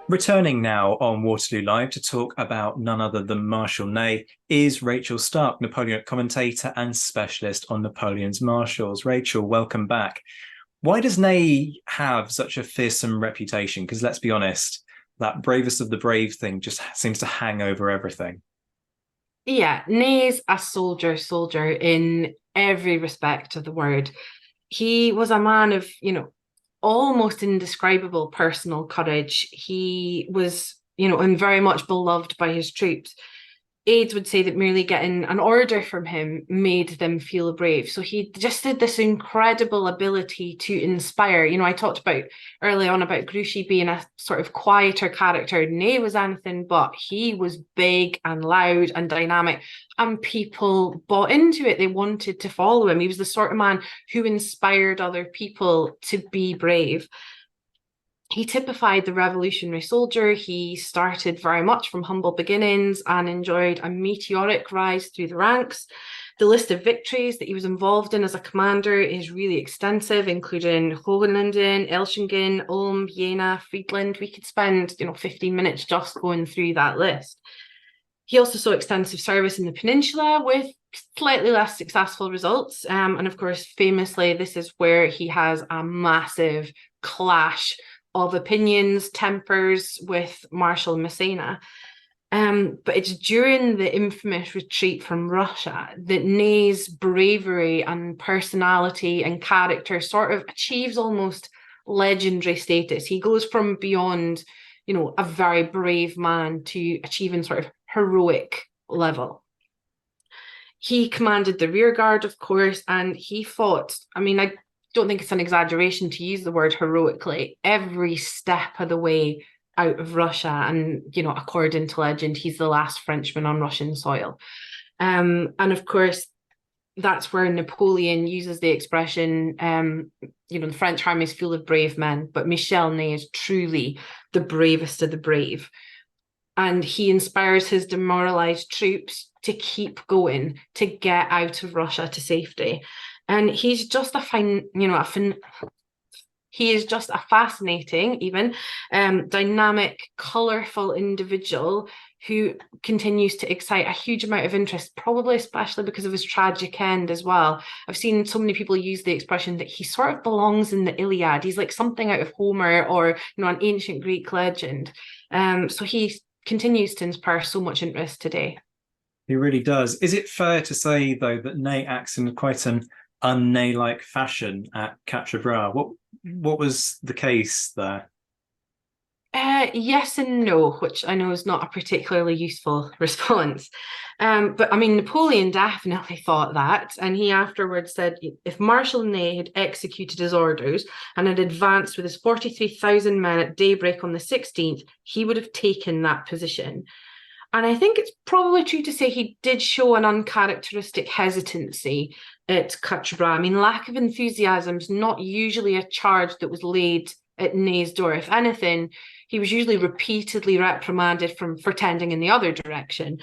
Returning now on Waterloo Live to talk about none other than Marshal Ney is Rachael Stark, Napoleon commentator and specialist on Napoleon's Marshals. Rachael, welcome back. Why does Ney have such a fearsome reputation? Because let's be honest, that bravest of the brave thing just seems to hang over everything. Yeah, Ney's a soldier in every respect of the word. He was a man of, almost indescribable personal courage. He was, and very much beloved by his troops. Aides would say that merely getting an order from him made them feel brave. So he just had this incredible ability to inspire. I talked about early on about Grouchy being a sort of quieter character. Ney was anything but. He was big and loud and dynamic, and people bought into it. They wanted to follow him. He was the sort of man who inspired other people to be brave. He typified the revolutionary soldier. He started very much from humble beginnings and enjoyed a meteoric rise through the ranks. The list of victories that he was involved in as a commander is really extensive, including Hohenlinden, Elchingen, Ulm, Jena, Friedland. We could spend, 15 minutes just going through that list. He also saw extensive service in the peninsula with slightly less successful results. And of course, famously, this is where he has a massive clash of opinions, tempers with Marshal Massena. But it's during the infamous retreat from Russia that Ney's bravery and personality and character sort of achieves almost legendary status. He goes from beyond, a very brave man to achieving sort of heroic level. He commanded the rear guard, of course, and he fought. I don't think it's an exaggeration to use the word heroically every step of the way out of Russia. And, according to legend, he's the last Frenchman on Russian soil. And of course, that's where Napoleon uses the expression, the French army is full of brave men, but Marshal Ney is truly the bravest of the brave. And he inspires his demoralized troops to keep going, to get out of Russia to safety. And he's just he is just a fascinating, even dynamic, colorful individual who continues to excite a huge amount of interest, probably especially because of his tragic end as well. I've seen so many people use the expression that he sort of belongs in the Iliad. He's like something out of Homer or an ancient Greek legend. So he continues to inspire so much interest today. He really does. Is it fair to say, though, that Ney acts in quite an un-Ney-like fashion at Quatre? What was the case there? Yes and no, which I know is not a particularly useful response. But Napoleon definitely thought that. And he afterwards said if Marshal Ney had executed his orders and had advanced with his 43,000 men at daybreak on the 16th, he would have taken that position. And I think it's probably true to say he did show an uncharacteristic hesitancy at Quatre. Lack of enthusiasm is not usually a charge that was laid at Ney's door. If anything, he was usually repeatedly reprimanded for tending in the other direction.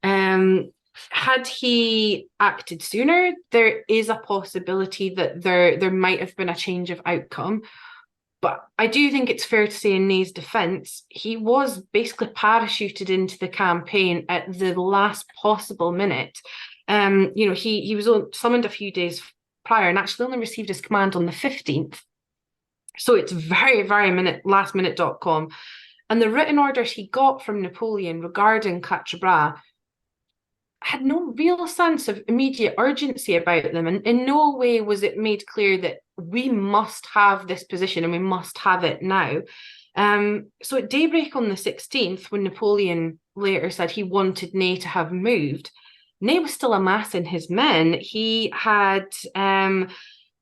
Had he acted sooner, there is a possibility that there might have been a change of outcome. But I do think it's fair to say in Ney's defence, he was basically parachuted into the campaign at the last possible minute. He was summoned a few days prior and actually only received his command on the 15th. So it's very, very lastminute.com. And the written orders he got from Napoleon regarding Quatre had no real sense of immediate urgency about them. And in no way was it made clear that we must have this position and we must have it now. So at daybreak on the 16th, when Napoleon later said he wanted Ney to have moved, Ney was still amassing his men. He had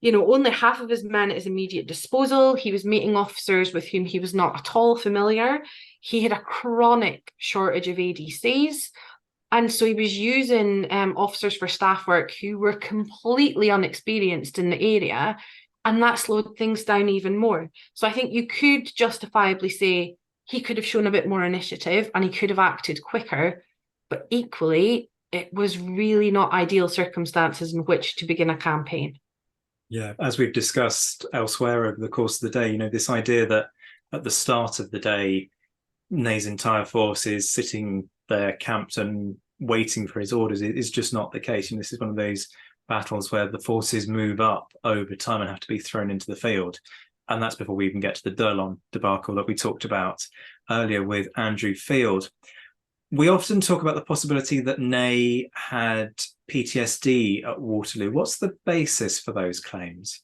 only half of his men at his immediate disposal. He was meeting officers with whom he was not at all familiar. He had a chronic shortage of ADCs. And so he was using officers for staff work who were completely unexperienced in the area. And that slowed things down even more. So I think you could justifiably say he could have shown a bit more initiative and he could have acted quicker. But equally, it was really not ideal circumstances in which to begin a campaign. Yeah, as we've discussed elsewhere over the course of the day, this idea that at the start of the day, Ney's entire force is sitting there camped and waiting for his orders is just not the case. And this is one of those battles where the forces move up over time and have to be thrown into the field. And that's before we even get to the Durlon debacle that we talked about earlier with Andrew Field. We often talk about the possibility that Ney had PTSD at Waterloo. What's the basis for those claims?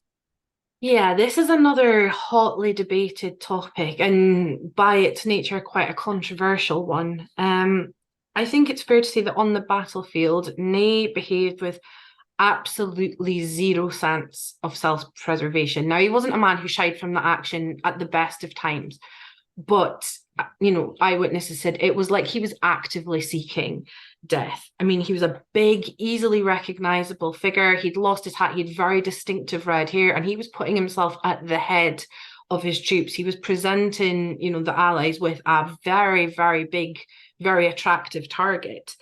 Yeah, this is another hotly debated topic, and by its nature, quite a controversial one. I think it's fair to say that on the battlefield, Ney behaved with absolutely zero sense of self-preservation. Now, he wasn't a man who shied from the action at the best of times, but eyewitnesses said it was like he was actively seeking death. I mean, he was a big, easily recognizable figure. He'd lost his hat, he had very distinctive red hair, and he was putting himself at the head of his troops. He was presenting, the Allies with a very, very big, very attractive target.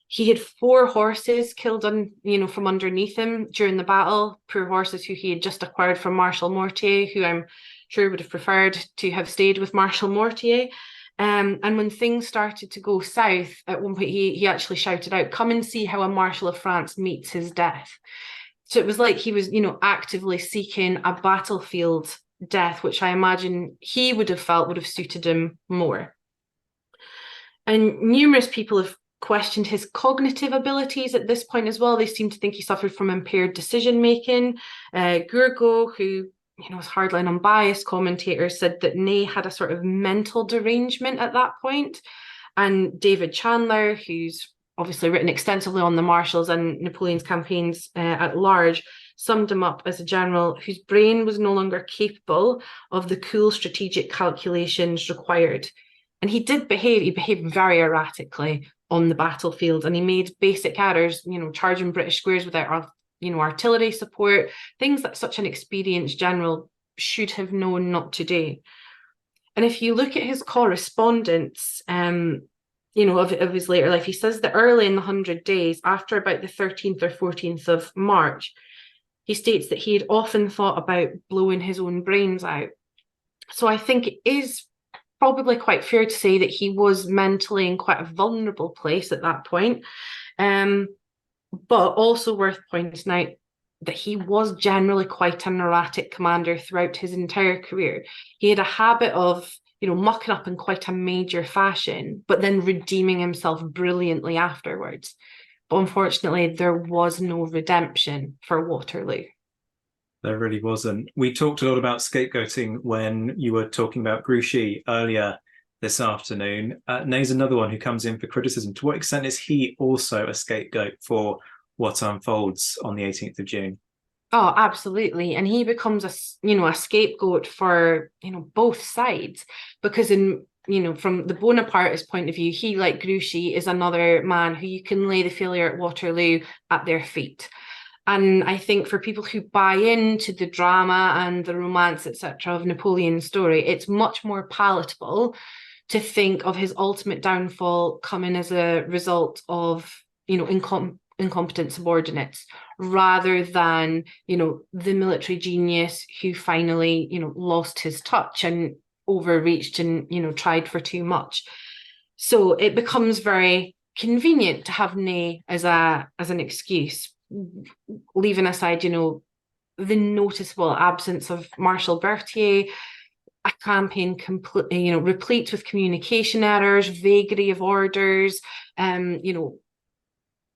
He had 4 horses killed from underneath him during the battle, poor horses who he had just acquired from Marshal Mortier, who I'm sure would have preferred to have stayed with Marshal Mortier. And when things started to go south, at one point he actually shouted out, "Come and see how a Marshal of France meets his death." So it was like he was, actively seeking a battlefield death, which I imagine he would have felt would have suited him more. And numerous people have questioned his cognitive abilities at this point as well. They seem to think he suffered from impaired decision making. Gourgaud, who was hardly an unbiased commentator, said that Ney had a sort of mental derangement at that point. And David Chandler, who's obviously written extensively on the Marshals and Napoleon's campaigns at large, summed him up as a general whose brain was no longer capable of the cool strategic calculations required. And he behaved very erratically on the battlefield, and he made basic errors, charging British squares without artillery support, things that such an experienced general should have known not to do. And if you look at his correspondence, of his later life, he says that early in the 100 Days, after about the 13th or 14th of March, he states that he had often thought about blowing his own brains out. So I think it is probably quite fair to say that he was mentally in quite a vulnerable place at that point. But also worth pointing out that he was generally quite an erratic commander throughout his entire career. He had a habit of, mucking up in quite a major fashion, but then redeeming himself brilliantly afterwards. But unfortunately, there was no redemption for Waterloo. There really wasn't. We talked a lot about scapegoating when you were talking about Grouchy earlier this afternoon. Ney's another one who comes in for criticism. To what extent is he also a scapegoat for what unfolds on the 18th of June? Oh, absolutely. And he becomes a scapegoat for, both sides, because from the Bonapartist point of view, he, like Grouchy, is another man who you can lay the failure at Waterloo at their feet. And I think for people who buy into the drama and the romance, etc., of Napoleon's story, it's much more palatable to think of his ultimate downfall coming as a result of, incompetent subordinates, rather than, the military genius who finally, lost his touch and overreached and, tried for too much. So it becomes very convenient to have Ney as an excuse, leaving aside, the noticeable absence of Marshal Berthier, a campaign completely, replete with communication errors, vagary of orders,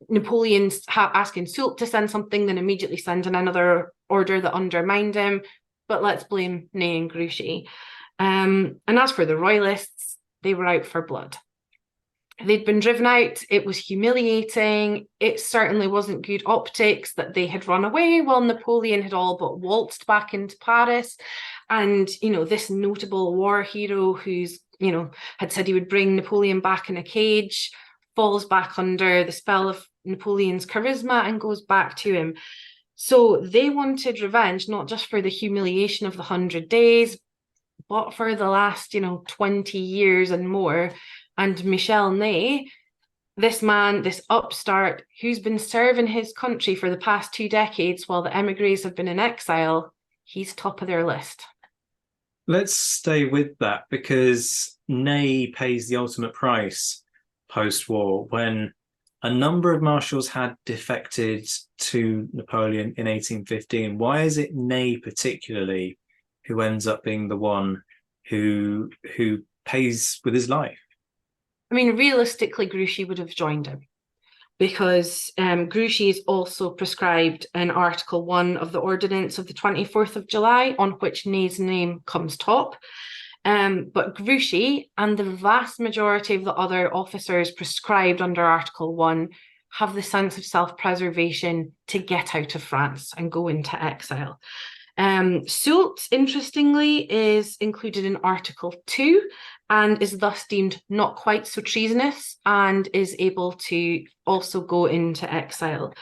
Napoleon's asking Soult to send something, then immediately sending another order that undermined him. But let's blame Ney and Grouchy. And as for the royalists, they were out for blood. They'd been driven out. It was humiliating. It certainly wasn't good optics that they had run away while Napoleon had all but waltzed back into Paris. And, this notable war hero who's, had said he would bring Napoleon back in a cage, falls back under the spell of Napoleon's charisma and goes back to him. So they wanted revenge, not just for the humiliation of the 100 Days, but for the last, 20 years and more. And Marshal Ney, this man, this upstart who's been serving his country for the past 2 decades while the emigres have been in exile, he's top of their list. Let's stay with that, because Ney pays the ultimate price post-war when a number of marshals had defected to Napoleon in 1815. Why is it Ney particularly who ends up being the one who pays with his life? I mean, realistically, Grouchy would have joined him because Grouchy is also prescribed in Article 1 of the Ordinance of the 24th of July, on which Ney's name comes top. But Grouchy and the vast majority of the other officers prescribed under Article 1 have the sense of self-preservation to get out of France and go into exile. Soult, interestingly, is included in Article 2 and is thus deemed not quite so treasonous and is able to also go into exile.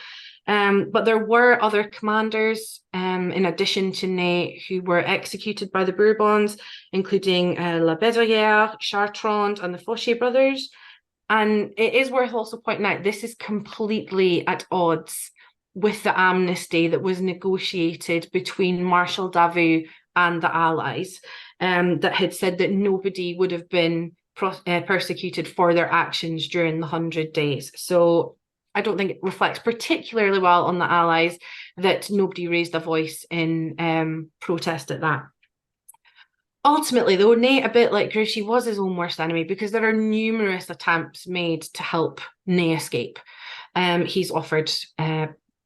But there were other commanders, in addition to Ney, who were executed by the Bourbons, including La Bédoyère, Chartrand, and the Fauché brothers. And it is worth also pointing out, this is completely at odds with the amnesty that was negotiated between Marshal Davout and the Allies, that had said that nobody would have been persecuted for their actions during the 100 days. So I don't think it reflects particularly well on the Allies that nobody raised a voice in protest at that. Ultimately, though, Ney, a bit like Grouchy, was his own worst enemy because there are numerous attempts made to help Ney escape. He's offered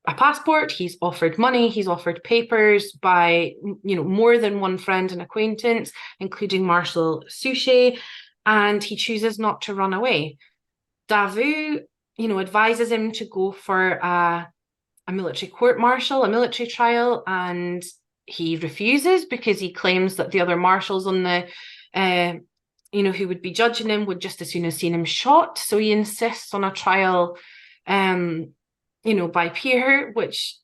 a passport, he's offered money, he's offered papers by more than one friend and acquaintance, including Marshal Suchet, and he chooses not to run away. Davout advises him to go for a military court-martial, a military trial, and he refuses because he claims that the other marshals on the, who would be judging him would just as soon have seen him shot. So he insists on a trial, by peer, which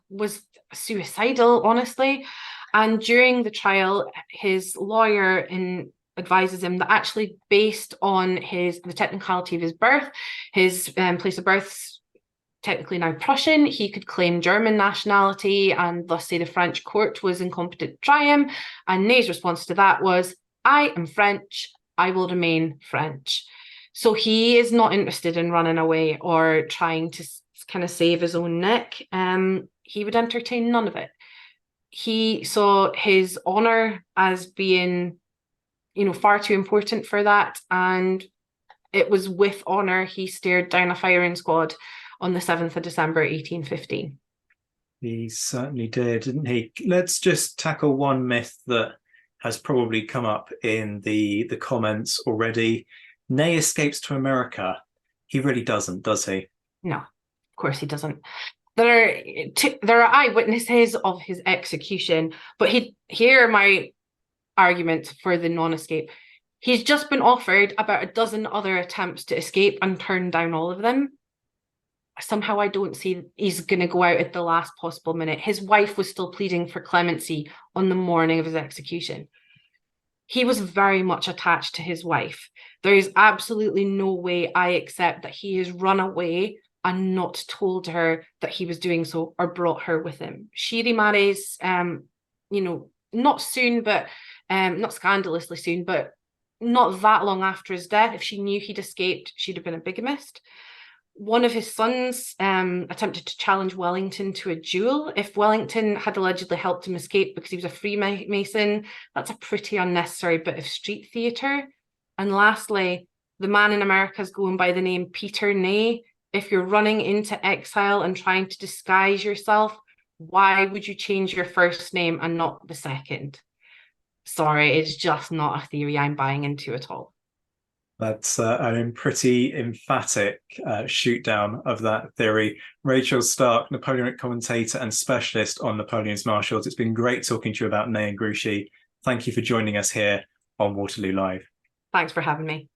was suicidal, honestly. And during the trial, his lawyer advises him that actually, based on the technicality of his birth, his place of birth's technically now Prussian, he could claim German nationality and thus say the French court was incompetent to try him. And Ney's response to that was, I am French, I will remain French. So he is not interested in running away or trying to kind of save his own neck. He would entertain none of it. He saw his honour as being far too important for that, and it was with honour he stared down a firing squad on the 7th of December 1815. He certainly did, didn't he? Let's just tackle one myth that has probably come up in the comments already. Ney escapes to America. He really doesn't, does he? No, of course he doesn't. There are eyewitnesses of his execution, but here are my argument for the non-escape. He's just been offered about a dozen other attempts to escape and turned down all of them. Somehow I don't see he's going to go out at the last possible minute. His wife was still pleading for clemency on the morning of his execution. He was very much attached to his wife. There is absolutely no way I accept that he has run away and not told her that he was doing so or brought her with him. She remarries, not soon, but not scandalously soon, but not that long after his death. If she knew he'd escaped, she'd have been a bigamist. One of his sons attempted to challenge Wellington to a duel. If Wellington had allegedly helped him escape because he was a Freemason, that's a pretty unnecessary bit of street theatre. And lastly, the man in America is going by the name Peter Ney. If you're running into exile and trying to disguise yourself, why would you change your first name and not the second? Sorry, it's just not a theory I'm buying into at all. That's a pretty emphatic shoot down of that theory. Rachael Stark, Napoleonic commentator and specialist on Napoleon's Marshals. It's been great talking to you about Ney and Grouchy. Thank you for joining us here on Waterloo Live. Thanks for having me.